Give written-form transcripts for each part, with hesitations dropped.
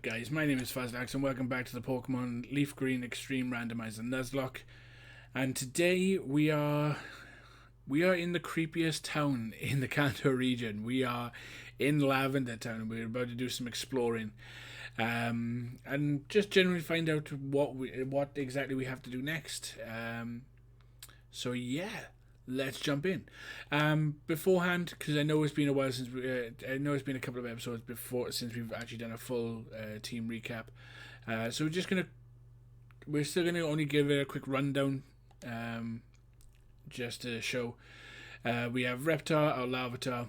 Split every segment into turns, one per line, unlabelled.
guys? My name is Snorlax and welcome back to the Pokemon Leaf Green Extreme Randomizer Nuzlocke. And today we are in the creepiest town in the Kanto region. We are in Lavender Town and we're about to do some exploring. And just generally find out what exactly we have to do next. So yeah, let's jump in. Beforehand, because I know it's been a while since I know it's been a couple of episodes since we've actually done a full team recap. So we're still gonna only give it a quick rundown, just to show. We have Reptar, our Larvitar.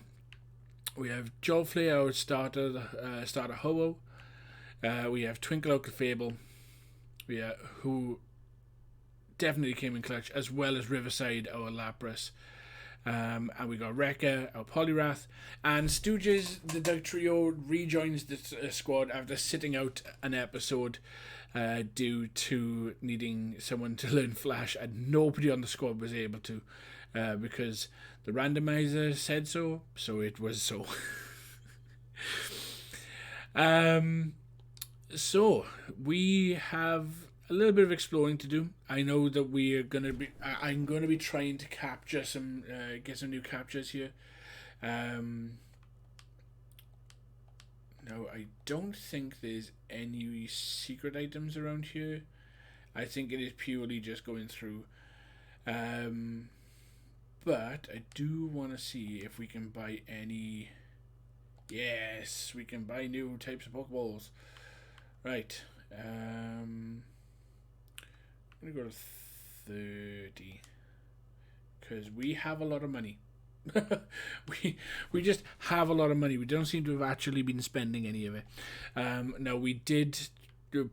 We have Jolflay, our starter Ho-Oh. We have Twinkle Oak Fable, who definitely came in clutch, as well as Riverside, our Lapras. And we got Rekka, our Poliwrath, and Stooges, the Dug Trio, rejoins the squad after sitting out an episode due to needing someone to learn Flash, and nobody on the squad was able to because the randomizer said so, so it was so. So we have a little bit of exploring to do. I know that I'm going to be trying to capture get some new captures here. No, I don't think there's any secret items around here. I think it is purely just going through. But I do want to see if we can buy any. Yes, we can buy new types of Pokeballs. Right. I'm gonna go to 30 because we have a lot of money. we just have a lot of money. We don't seem to have actually been spending any of it. Now we did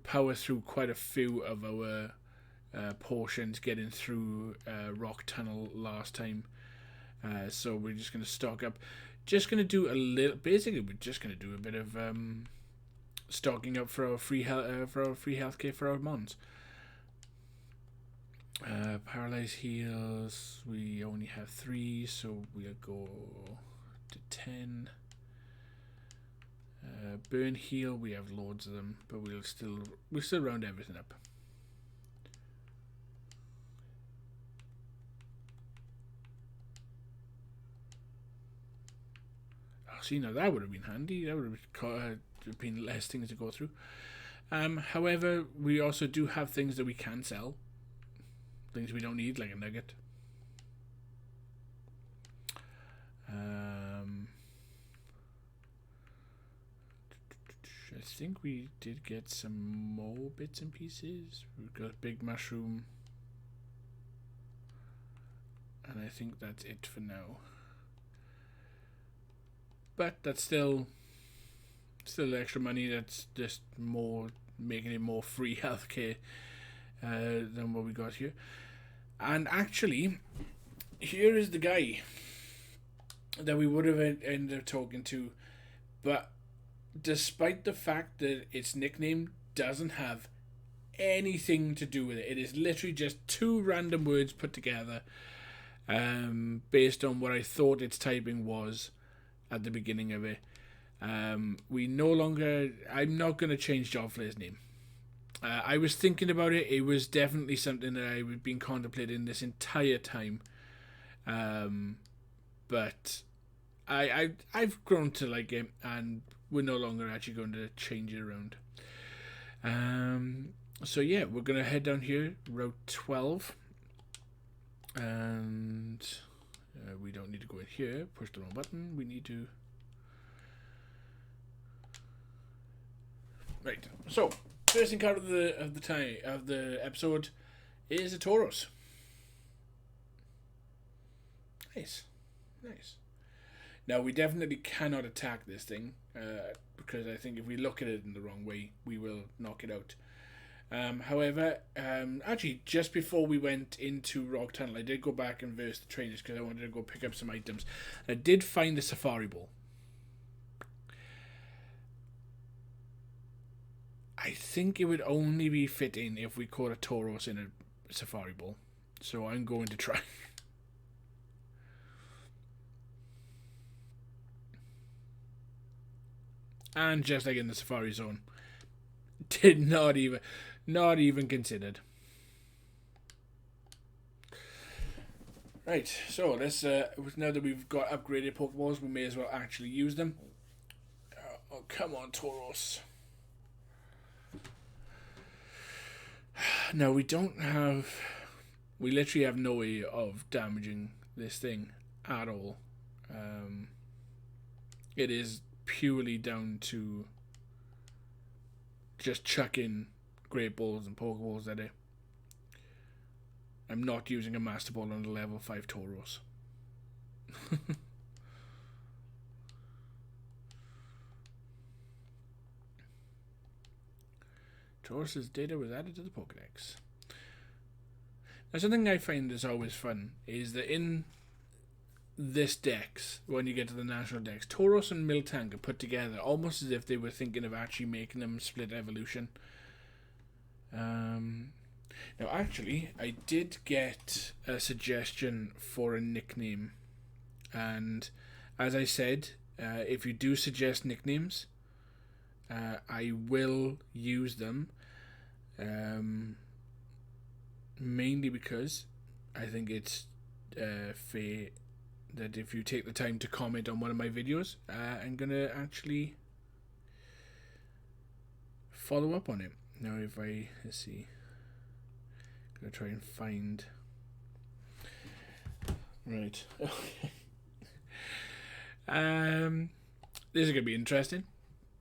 power through quite a few of our portions getting through Rock Tunnel last time. So we're just gonna stock up. Just gonna do a little. Basically, we're just gonna do a bit of stocking up for our free healthcare for our mons. Paralyze heals, we only have 3, so we'll go to 10. Burn heal, we have loads of them, but we'll still round everything up. Oh, see, now that would have been handy. That would have been less things to go through. However, we also do have things that we can sell. Things we don't need, like a nugget. I think we did get some more bits and pieces. We've got a big mushroom. And I think that's it for now. But that's still extra money. That's just more, making it more free healthcare than what we got here. And actually, here is the guy that we would have ended up talking to, but despite the fact that its nickname doesn't have anything to do with it, it is literally just 2 random words put together based on what I thought its typing was at the beginning of it. I'm not going to change Jolflay's name. I was thinking about it. It was definitely something that I had been contemplating this entire time. But I've grown to like it, and we're no longer actually going to change it around. So yeah, we're going to head down here, Route 12. And we don't need to go in here. Push the wrong button. We need to... Right, so... First encounter of the episode is a Tauros. Nice. Now we definitely cannot attack this thing because I think if we look at it in the wrong way, we will knock it out. However, actually, just before we went into Rock Tunnel, I did go back and verse the trainers because I wanted to go pick up some items. I did find the Safari Ball. I think it would only be fitting if we caught a Tauros in a Safari Ball. So I'm going to try. And just like in the Safari Zone, Did not even considered. Right, so let's now that we've got upgraded Pokeballs, we may as well actually use them. Oh, come on, Tauros. No, we don't have. We literally have no way of damaging this thing at all. It is purely down to just chucking Great Balls and Pokeballs at it. I'm not using a Master Ball on the level 5 Tauros. Tauros's data was added to the Pokedex. Now, something I find is always fun is that in this dex, when you get to the national dex, Tauros and Miltank are put together almost as if they were thinking of actually making them split evolution. Now, actually, I did get a suggestion for a nickname, and as I said, if you do suggest nicknames, I will use them, mainly because I think it's fair that if you take the time to comment on one of my videos, I'm going to actually follow up on it. Now, if I, let's see, I'm going to try and find, right, okay. This is going to be interesting,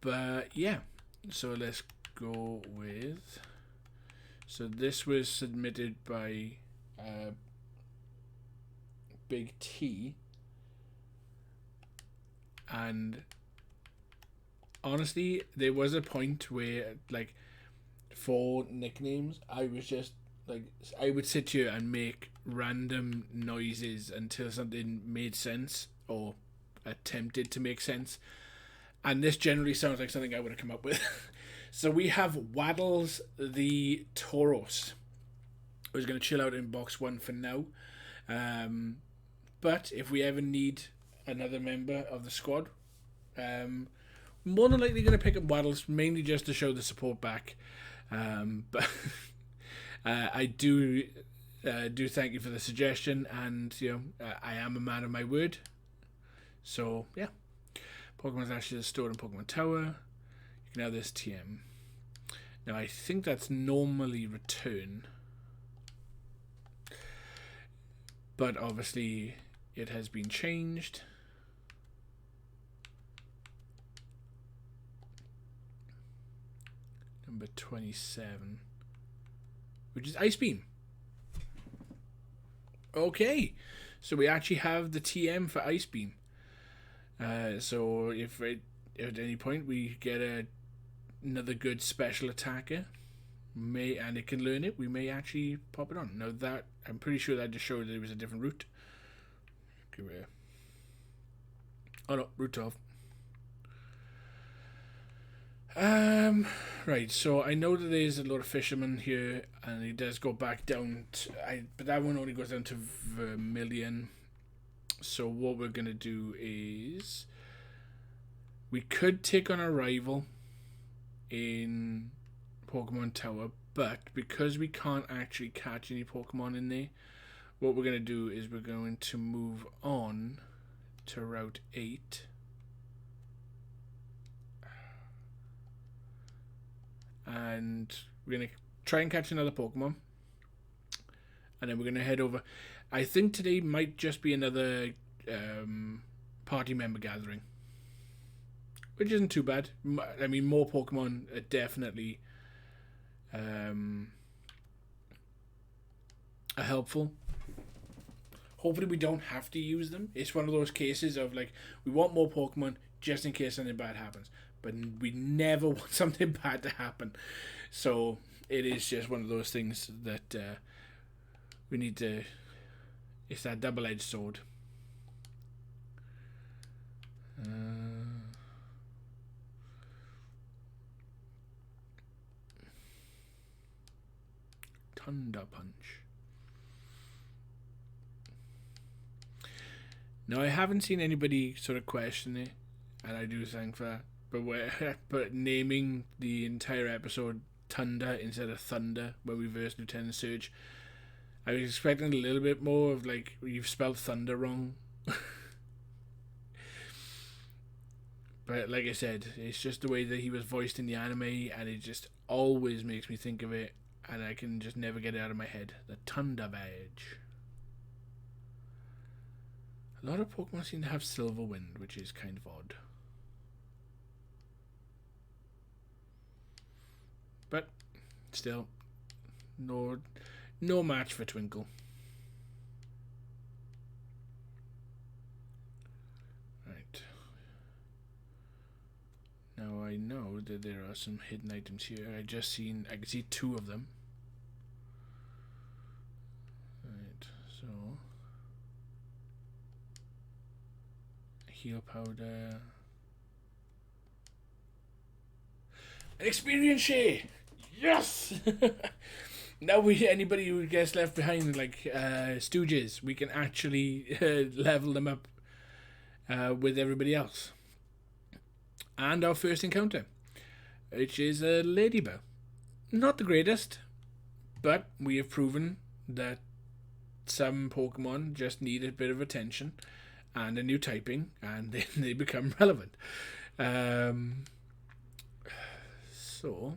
but yeah, so let's go with, so this was submitted by Big T, and honestly, there was a point where, like, for nicknames, I was just, like, I would sit here and make random noises until something made sense, or attempted to make sense, and this generally sounds like something I would have come up with. So we have Waddles the Tauros, who's going to chill out in box 1 for now, but if we ever need another member of the squad, more than likely going to pick up Waddles, mainly just to show the support back. But I do thank you for the suggestion, and I am a man of my word. So yeah, Pokemon's actually stored in Pokemon Tower. You can have this TM. Now I think that's normally return, but obviously it has been changed. Number 27, which is Ice Beam. Okay, so we actually have the TM for Ice Beam. So if at any point we get another good special attacker, and it can learn it, we may actually pop it on. Now that, I'm pretty sure that just showed that it was a different route. Okay, oh no, route 12. Right, so I know that there's a lot of fishermen here, and it does go back down to, but that one only goes down to Vermilion. So what we're gonna do is, we could take on a rival in Pokemon Tower, but because we can't actually catch any Pokemon in there, what we're gonna do is we're going to move on to Route 8. And we're going to try and catch another Pokemon, and then we're going to head over. I think today might just be another party member gathering, which isn't too bad. I mean, more Pokemon are definitely are helpful. Hopefully we don't have to use them. It's one of those cases of, like, we want more Pokemon just in case something bad happens, but we never want something bad to happen. So it is just one of those things that we need to, it's that double-edged sword. Thunder Punch. Now, I haven't seen anybody sort of question it, and I do thank for that. but naming the entire episode Thunder instead of Thunder when we versed Lieutenant Surge, I was expecting a little bit more of like, you've spelled Thunder wrong. But like I said, it's just the way that he was voiced in the anime, and it just always makes me think of it, and I can just never get it out of my head. The Thunder Badge. A lot of Pokemon seem to have Silver Wind, which is kind of odd. But still, no match for Twinkle. Right. Now I know that there are some hidden items here. I can see 2 of them. Right, so heal powder. An experience share! Yes! Now anybody who gets left behind, like Stooges, we can actually level them up with everybody else. And our first encounter, which is a Ladybird. Not the greatest, but we have proven that some Pokemon just need a bit of attention and a new typing, and then they become relevant. So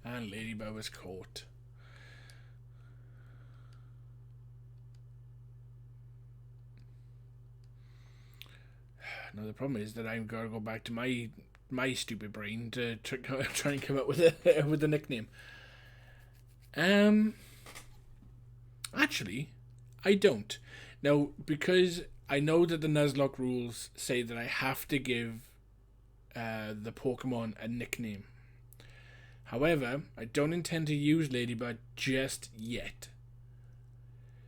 and Ladybug was caught. Now the problem is that I'm gonna go back to my stupid brain to try and come up with a nickname. Actually, I don't. Now, because I know that the Nuzlocke rules say that I have to give the Pokemon a nickname. However, I don't intend to use Ladybird just yet.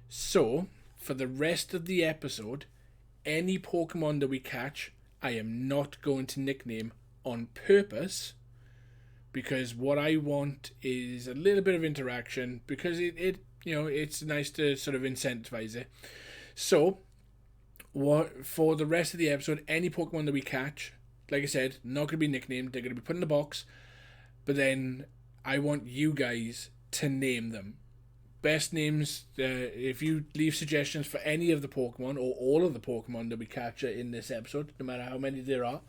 So, for the rest of the episode, any Pokemon that we catch, I am not going to nickname on purpose, because what I want is a little bit of interaction, because it's nice to sort of incentivize it. So, for the rest of the episode, any Pokemon that we catch, like I said, not going to be nicknamed, they're going to be put in a box. But then I want you guys to name them. Best names, if you leave suggestions for any of the Pokemon or all of the Pokemon that we capture in this episode, no matter how many there are.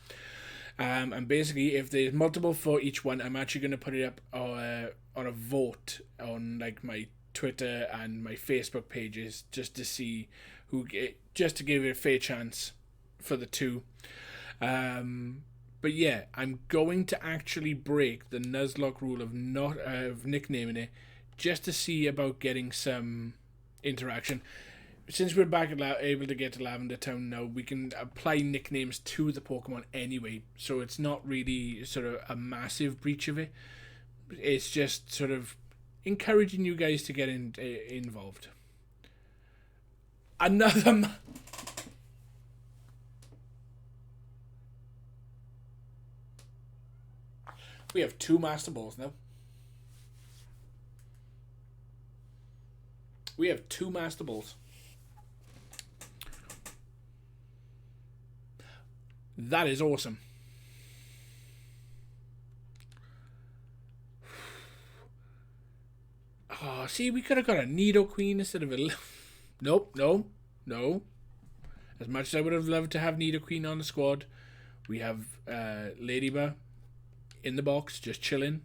And basically, if there's multiple for each one, I'm actually going to put it up on a vote on like my Twitter and my Facebook pages, just to see just to give it a fair chance for the 2. But yeah, I'm going to actually break the Nuzlocke rule of nicknaming it, just to see about getting some interaction. Since we're back able to get to Lavender Town now, we can apply nicknames to the Pokemon anyway, so it's not really sort of a massive breach of it. It's just sort of encouraging you guys to get involved. Another... We have 2 Master Balls now. We have 2 Master Balls. That is awesome. Oh, see, we could have got a Nidoqueen instead of a... Nope, no. As much as I would have loved to have Nidoqueen on the squad, we have Ladybird in the box, just chilling.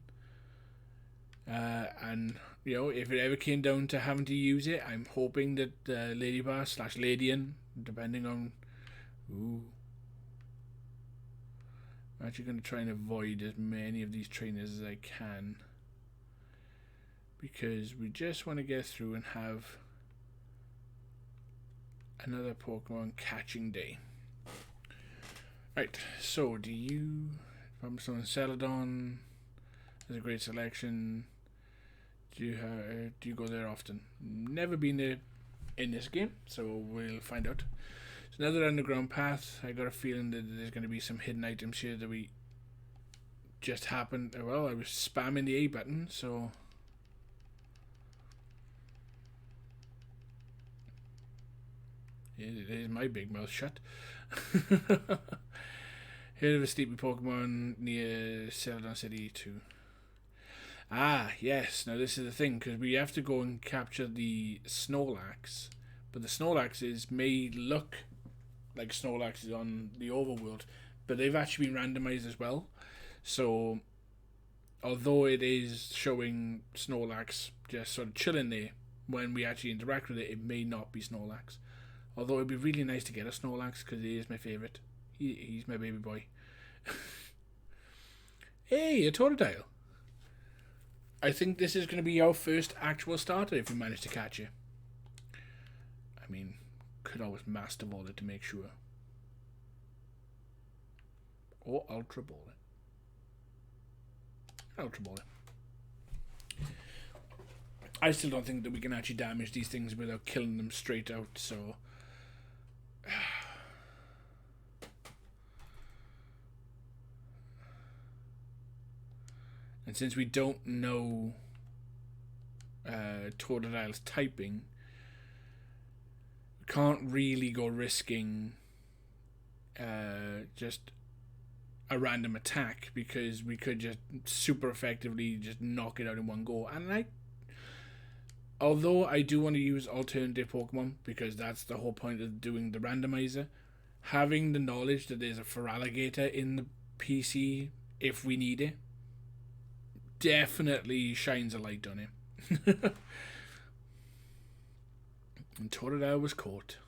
And, if it ever came down to having to use it, I'm hoping that Ladybird / Ladian, depending on... Ooh. I'm actually going to try and avoid as many of these trainers as I can, because we just want to get through and have another Pokemon catching day. Right, so do you... Pumpstone Celadon is a great selection. Do you go there often? Never been there in this game, so we'll find out. It's another underground path. I got a feeling that there's going to be some hidden items here that we just happened. Well, I was spamming the A button, so. It is my big mouth shut. Heard of a sleepy Pokemon near Celadon City 2. Ah, yes. Now this is the thing, because we have to go and capture the Snorlax. But the Snorlaxes may look like Snorlaxes on the overworld, but they've actually been randomized as well. So, although it is showing Snorlax just sort of chilling there, when we actually interact with it, it may not be Snorlax. Although it'd be really nice to get a Snorlax, because he is my favourite. He's my baby boy. Hey, a Totodile. I think this is going to be our first actual starter if we manage to catch it. I mean, could always Master Ball it to make sure. Or Ultra Ball it. Ultra Ball it. I still don't think that we can actually damage these things without killing them straight out, so... And since we don't know Totodile's typing, we can't really go risking just a random attack, because we could just super effectively just knock it out in one go. And although I do want to use alternative Pokemon, because that's the whole point of doing the randomizer, having the knowledge that there's a Feraligatr in the PC if we need it definitely shines a light on him. And Totodile was caught.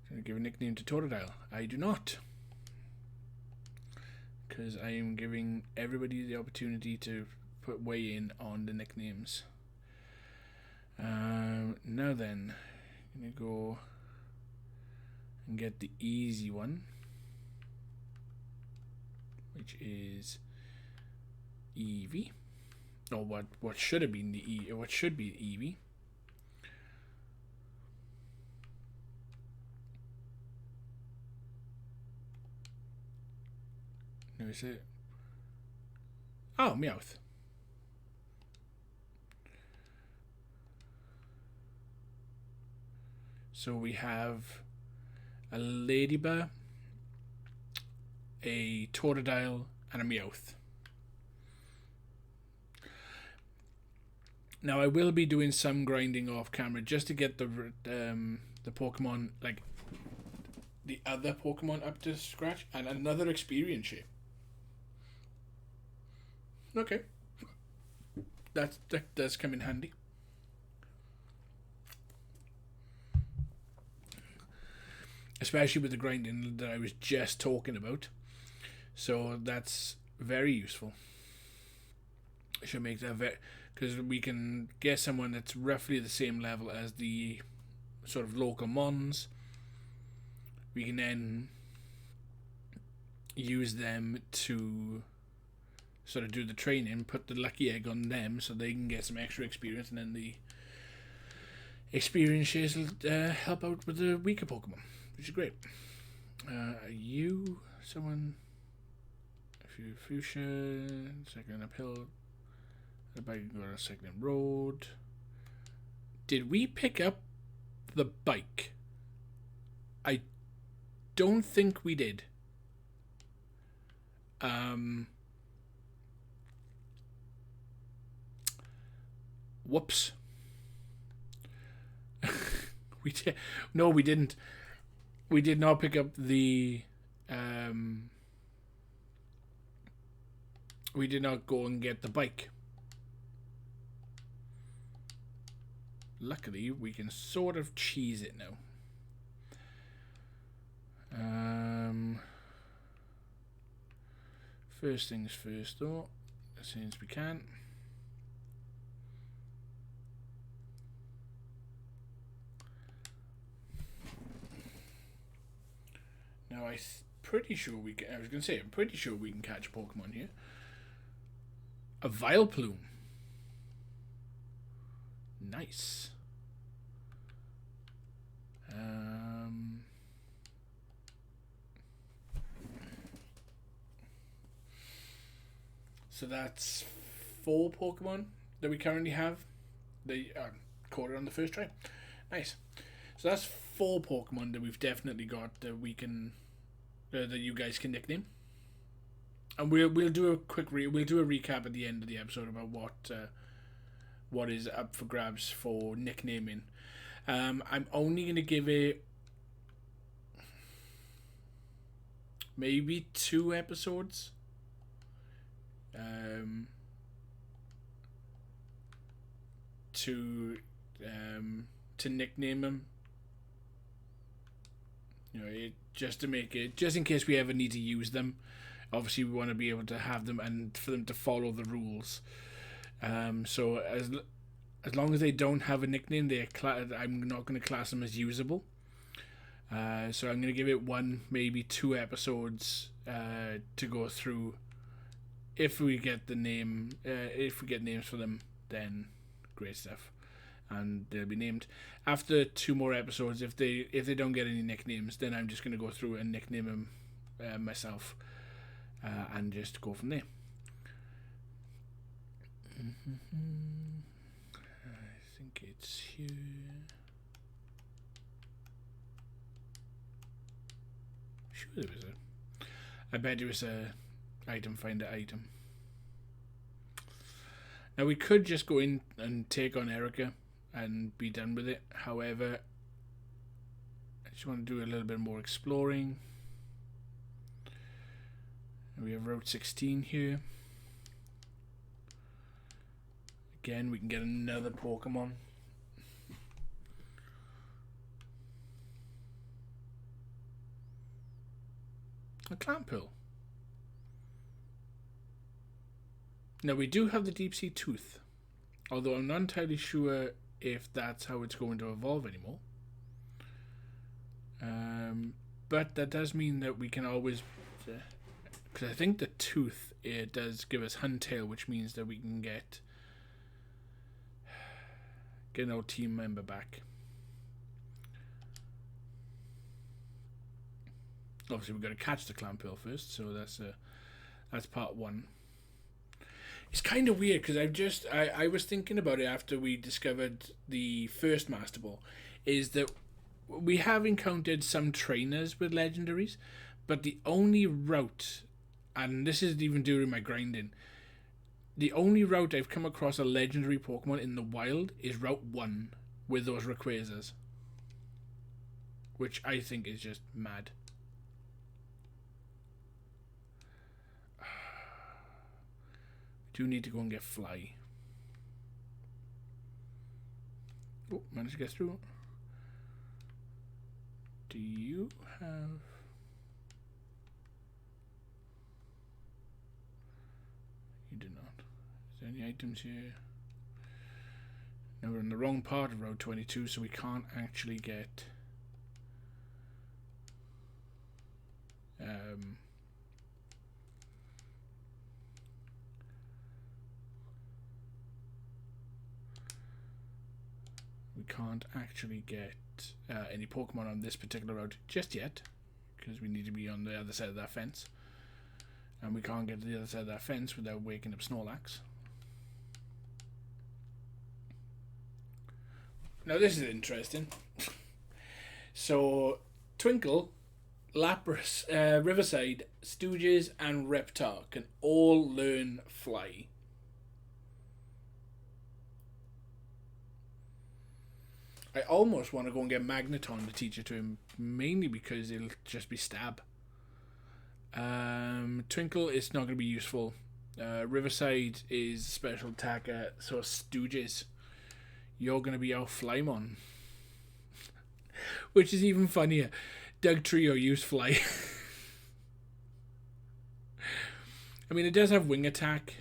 Can I give a nickname to Totodile? I do not. Because I am giving everybody the opportunity to put weigh in on the nicknames. Now then, I'm going to go and get the easy one, which is Eevee. Or what should have been what should be Eevee. No, is it? Oh, Meowth. So we have a Ladybird, a Totodile, and a Meowth. Now I will be doing some grinding off camera just to get the Pokemon, like the other Pokemon, up to scratch, and another experience share. Okay, that does come in handy. Especially with the grinding that I was just talking about. So that's very useful. I should make that because we can get someone that's roughly the same level as the sort of local mons. We can then use them to sort of do the training, put the lucky egg on them so they can get some extra experience, and then the experience shares will help out with the weaker Pokemon, which is great. Are you someone? A few fuchsia, second uphill. The bike go to second road. Did we pick up the bike? I don't think we did. Whoops. We did. No, we didn't. We did not pick up the. We did not go and get the bike. Luckily, we can sort of cheese it now. First things first, though, as soon as we can. Now, I'm pretty sure we can. I was going to say, I'm pretty sure we can catch a Pokemon here. A Vileplume. Nice. So that's 4 Pokemon that we currently have. They caught it on the first try. Nice. So that's 4 Pokemon that we've definitely got that we can that you guys can nickname. And we'll do a quick we'll do a recap at the end of the episode about what is up for grabs for nicknaming. I'm only gonna give it maybe 2 episodes. To nickname them, you know, just to make it, just in case we ever need to use them. Obviously, we want to be able to have them and for them to follow the rules. So as long as they don't have a nickname, I'm not going to class them as usable. So I'm going to give it 1, maybe 2 episodes to go through. If we get the name, if we get names for them, then great stuff, and they'll be named. After 2 more episodes, if they don't get any nicknames, then I'm just going to go through and nickname them myself, and just go from there. I think it's here. Sure, there was I bet there was a item finder item. Now we could just go in and take on Erica and be done with it. However, I just want to do a little bit more exploring. We have Route 16 here. Again, we can get another Pokemon. A Clampill. Now we do have the Deep Sea Tooth, although I'm not entirely sure if that's how it's going to evolve anymore. But that does mean that we can always, because I think the Tooth, it does give us Huntail, which means that we can get an old team member back. Obviously we've got to catch the Clampill first, so that's part 1. It's kind of weird because I was thinking about it after we discovered the first Master Ball, is that we have encountered some trainers with legendaries, but the only route, and this is even during my grinding, the only route I've come across a legendary Pokemon in the wild is Route 1 with those Rayquazas, which I think is just mad. Do need to go and get Fly. Oh, managed to get through. Do you have... You do not. Is there any items here? Now we're in the wrong part of Road 22, so we can't actually get... we can't actually get any Pokemon on this particular road just yet, because we need to be on the other side of that fence, and we can't get to the other side of that fence without waking up Snorlax. Now this is interesting. So Twinkle, Lapras, Riverside, Stooges and Reptar can all learn Fly. I almost want to go and get Magneton to teach it to him, mainly because it'll just be stab. Twinkle is not going to be useful. Riverside is special attacker, so Stooges, you're going to be our Flymon. Which is even funnier. Doug Trio used Fly. I mean, it does have wing attack.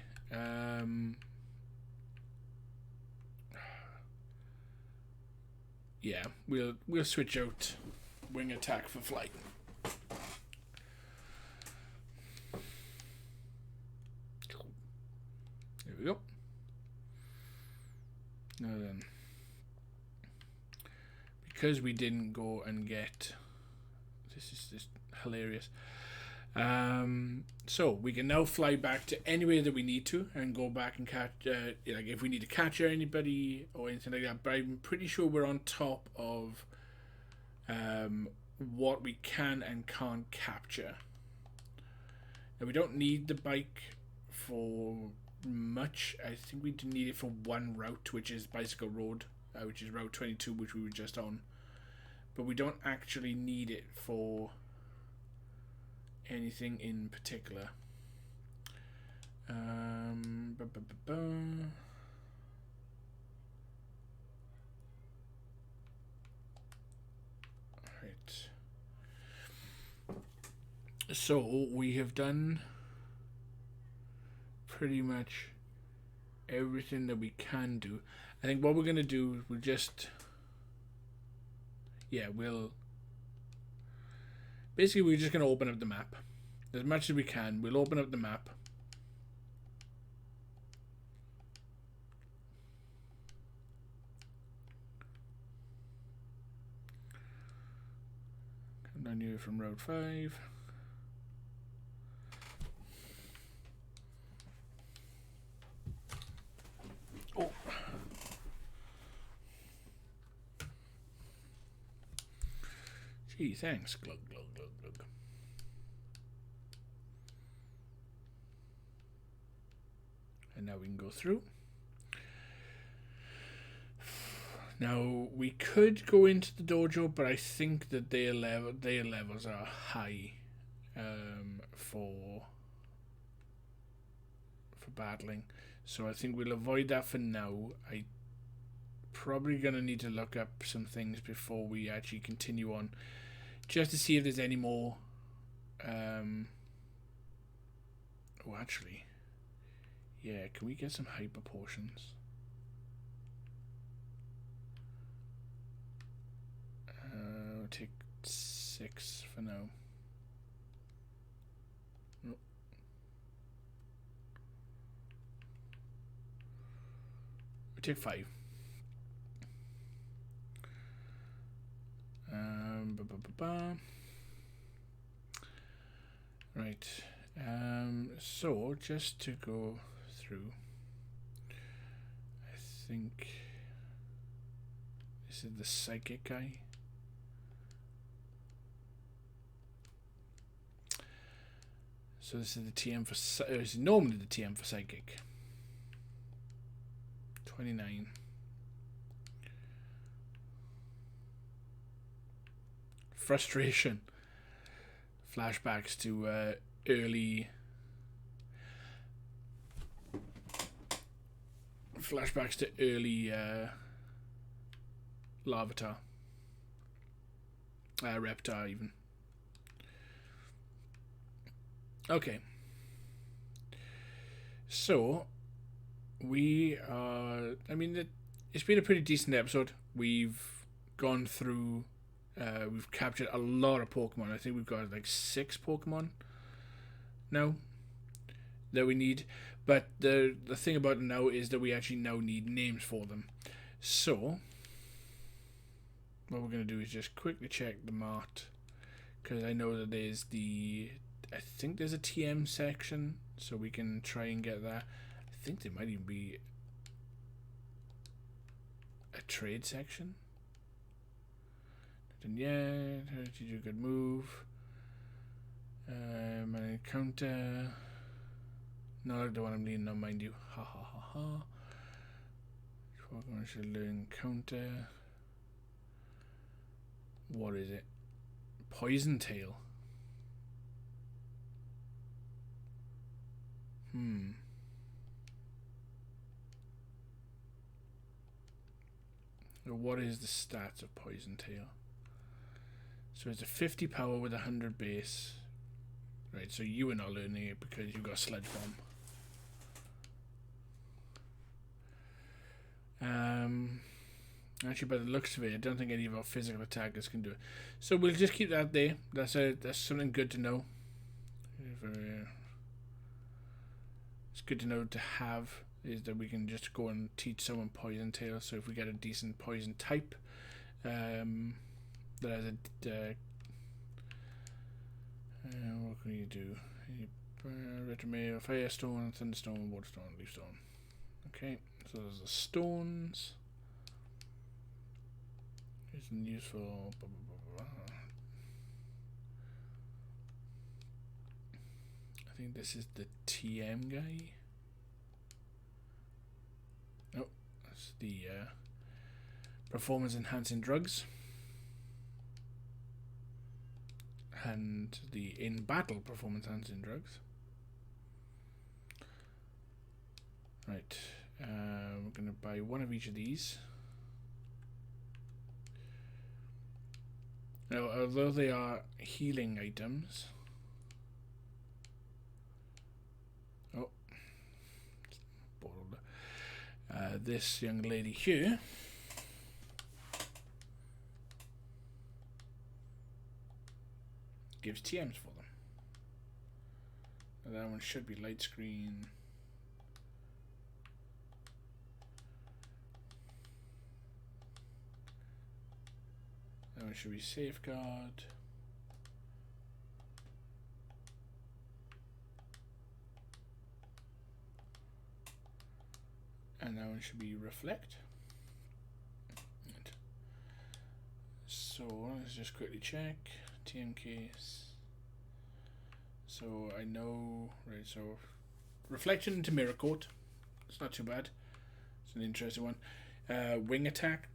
Yeah, we'll switch out wing attack for Flight. There we go. Now then, because we didn't go and get, this is just hilarious. So we can now fly back to anywhere that we need to and go back and catch, like if we need to catch anybody or anything like that. But I'm pretty sure we're on top of what we can and can't capture. Now we don't need the bike for much. I think we do need it for one route, which is Bicycle Road, which is Route 22, which we were just on. But we don't actually need it for anything in particular. Right. So we have done pretty much everything that we can do. I think what we're gonna do, we'll just, yeah, basically we're just gonna open up the map as much as we can. We'll open up the map. Come down here from Road 5. Oh. Gee, thanks. Glug, glug, glug, glug. And now we can go through. Now we could go into the dojo, but I think that their levels are high for battling. So I think we'll avoid that for now. I probably gonna need to look up some things before we actually continue on, just to see if there's any more. Oh, actually, yeah. Can we get some hyper potions? We'll take 6 for now. Nope. We'll take 5. Right. So just to go through, I think this is the psychic guy. So this is the TM for this is normally the TM for psychic. 29. Frustration. Flashbacks to early. Flashbacks to early Larvitar. Reptar even. Okay. So we are. I mean, it's been a pretty decent episode. We've gone through. We've captured a lot of Pokemon. I think we've got like 6 Pokemon now that we need. But the thing about it now is that we actually now need names for them. So what we're going to do is just quickly check the mart, because I know that there's I think there's a TM section, so we can try and get that. I think there might even be a trade section. And yeah, to do a good move. An encounter. Not like the one I'm leaning on, mind you. Ha ha ha ha. Pokemon should learn encounter. What is it? Poison Tail. What is the stats of Poison Tail? So it's a 50 power with 100 base. Right, so you are not learning it because you've got Sludge Bomb. Actually, by the looks of it, I don't think any of our physical attackers can do it. So we'll just keep that there. That's something good to know. It's good to know to have, is that we can just go and teach someone Poison Tail. So if we get a decent poison type, that has a What can you do? Retromare, Firestone, Thunderstone, Waterstone, Leafstone. Okay, so there's the stones. Isn't useful. Blah, blah, blah, blah. I think this is the TM guy. Oh, that's the performance enhancing drugs. And the in battle performance enhancing drugs. Right, we're going to buy one of each of these. Now, although they are healing items, this young lady here gives TMs for them. Now that one should be light screen. That one should be safeguard. And that one should be reflect. Right. So let's just quickly check TM case. So I know, right? So reflection into mirror coat. It's not too bad. It's an interesting one. Wing attack.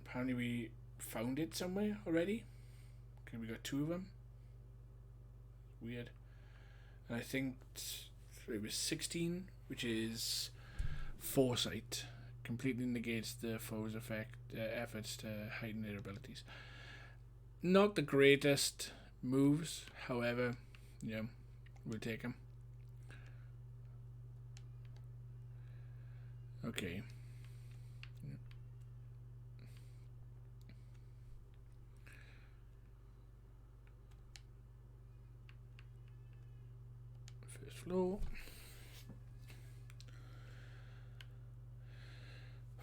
Apparently we found it somewhere already. Okay, we got two of them. Weird. And I think it was 16, which is foresight. Completely negates the foe's efforts to heighten their abilities. Not the greatest moves, however, yeah, we'll take them. Okay. First floor.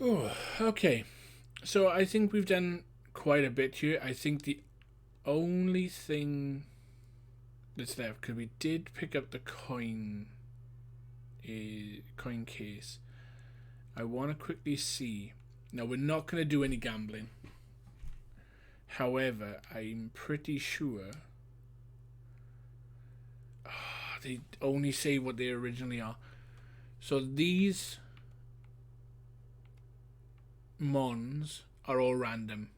Oh, okay. So I think we've done quite a bit here. I think the only thing that's left, because we did pick up the coin case. I want to quickly see. Now, we're not going to do any gambling. However, I'm pretty sure they only say what they originally are. So these mons are all random.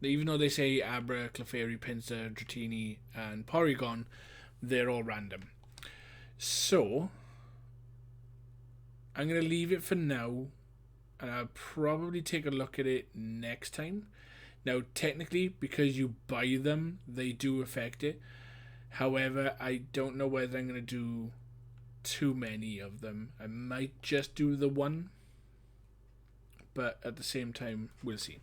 Even though they say Abra, Clefairy, Pinsir, Dratini, and Porygon, they're all random. So I'm going to leave it for now, and I'll probably take a look at it next time. Now, technically, because you buy them, they do affect it. However, I don't know whether I'm going to do too many of them. I might just do the one, but at the same time, we'll see.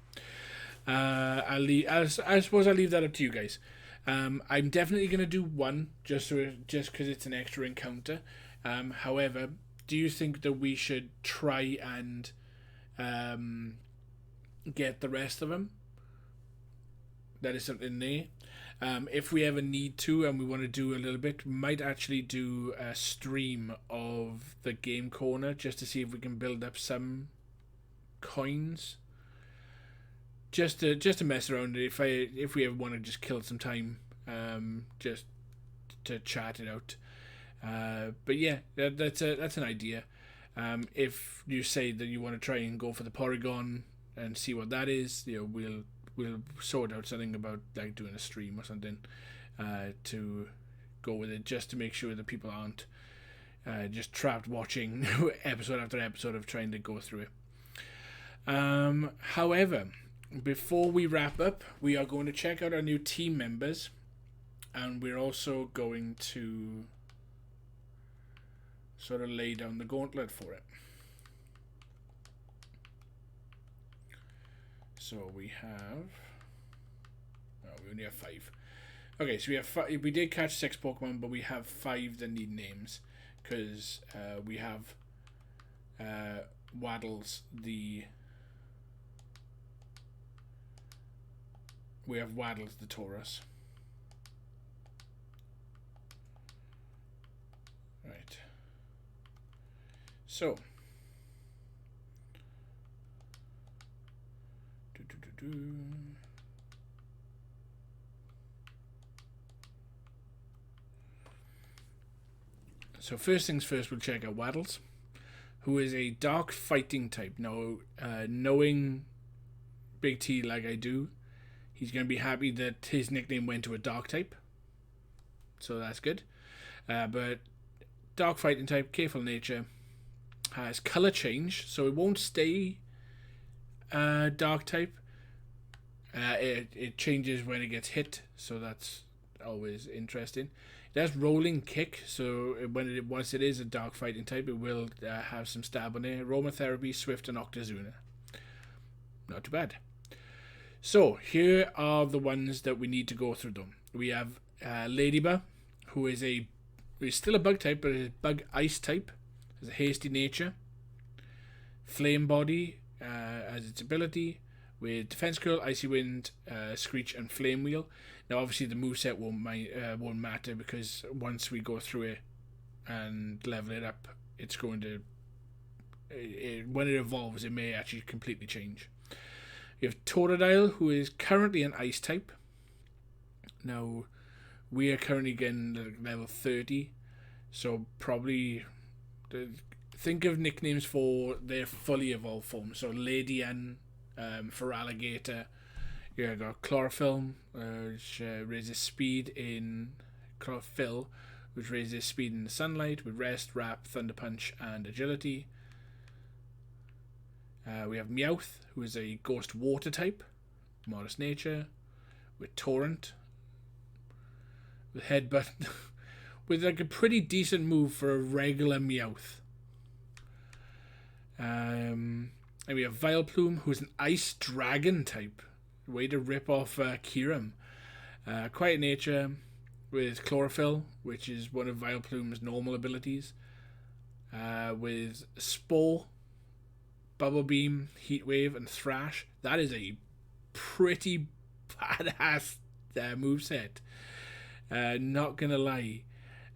I suppose I'll leave that up to you guys. I'm definitely going to do one just because it's an extra encounter. However, do you think that we should try and get the rest of them? That is something there. If we ever need to and we want to do a little bit, we might actually do a stream of the game corner just to see if we can build up some coins. Just to mess around. If we ever want to just kill some time, just to chat it out. But yeah, that's an idea. If you say that you want to try and go for the Porygon and see what that is, we'll sort out something about like doing a stream or something to go with it, just to make sure that people aren't just trapped watching episode after episode of trying to go through it. However, before we wrap up, we are going to check out our new team members, and we're also going to sort of lay down the gauntlet for it. So we have... Oh, we only have 5. Okay, so we have 5. We did catch 6 Pokemon, but we have 5 that need names, because we have Waddles, We have Waddles the Taurus. Right. So. So first things first, we'll check out Waddles, who is a dark fighting type. Now, knowing Big T like I do, he's going to be happy that his nickname went to a dark type. So that's good. But dark fighting type, careful nature, has color change, so it won't stay dark type. It changes when it gets hit, so that's always interesting. It has rolling kick, so once it is a dark fighting type, it will have some stab on it. Aromatherapy, Swift, and Octazuna. Not too bad. So here are the ones that we need to go through them. We have Ladybird, who is still a bug type, but is bug ice type. Has a hasty nature. Flame body as its ability, with Defense Curl, Icy Wind, Screech, and Flame Wheel. Now, obviously, the moveset won't matter, because once we go through it and level it up, it's going to... when it evolves, it may actually completely change. We have Totodile, who is currently an Ice type. Now, we are currently getting level 30, so probably... think of nicknames for their fully evolved form. So, Ladian... for Alligator, you got Chlorophyll, which raises speed in Chlorophyll, which raises speed in the sunlight with Rest, Wrap, Thunder Punch, and Agility. We have Meowth, who is a Ghost Water type, Modest Nature, with Torrent, with Headbutt, with like a pretty decent move for a regular Meowth. And we have Vileplume, who's an Ice Dragon type. Way to rip off Kyurem. Quiet Nature with Chlorophyll, which is one of Vileplume's normal abilities. With Spore, Bubble Beam, Heat Wave, and Thrash. That is a pretty badass moveset. Not gonna lie.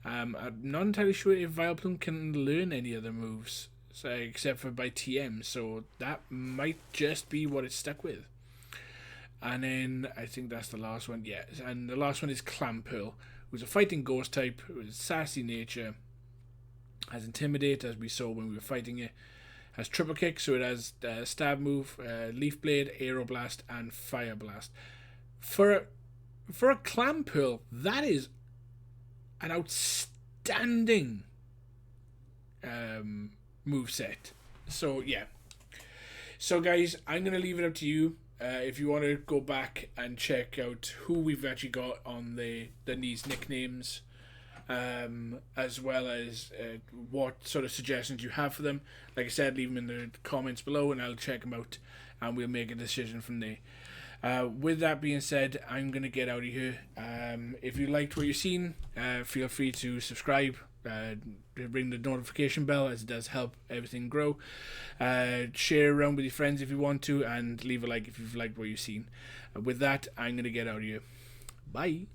I'm not entirely sure if Vileplume can learn any other moves. So, except for by TM, so that might just be what it's stuck with. And then I think that's the last one, yeah. And the last one is Clamperl, who's a fighting ghost type, with sassy nature, has Intimidate, as we saw when we were fighting it, has triple kick, so it has stab move, leaf blade, aeroblast, and fire blast. For a Clamperl, that is an outstanding moveset. So yeah. So guys, I'm gonna leave it up to you. If you want to go back and check out who we've actually got on these nicknames, as well as what sort of suggestions you have for them. Like I said, leave them in the comments below, and I'll check them out, and we'll make a decision from there. With that being said, I'm gonna get out of here. If you liked what you've seen, feel free to subscribe. Ring the notification bell, as it does help everything grow. Share around with your friends if you want to, and leave a like if you've liked what you've seen. With that, I'm going to get out of here. Bye.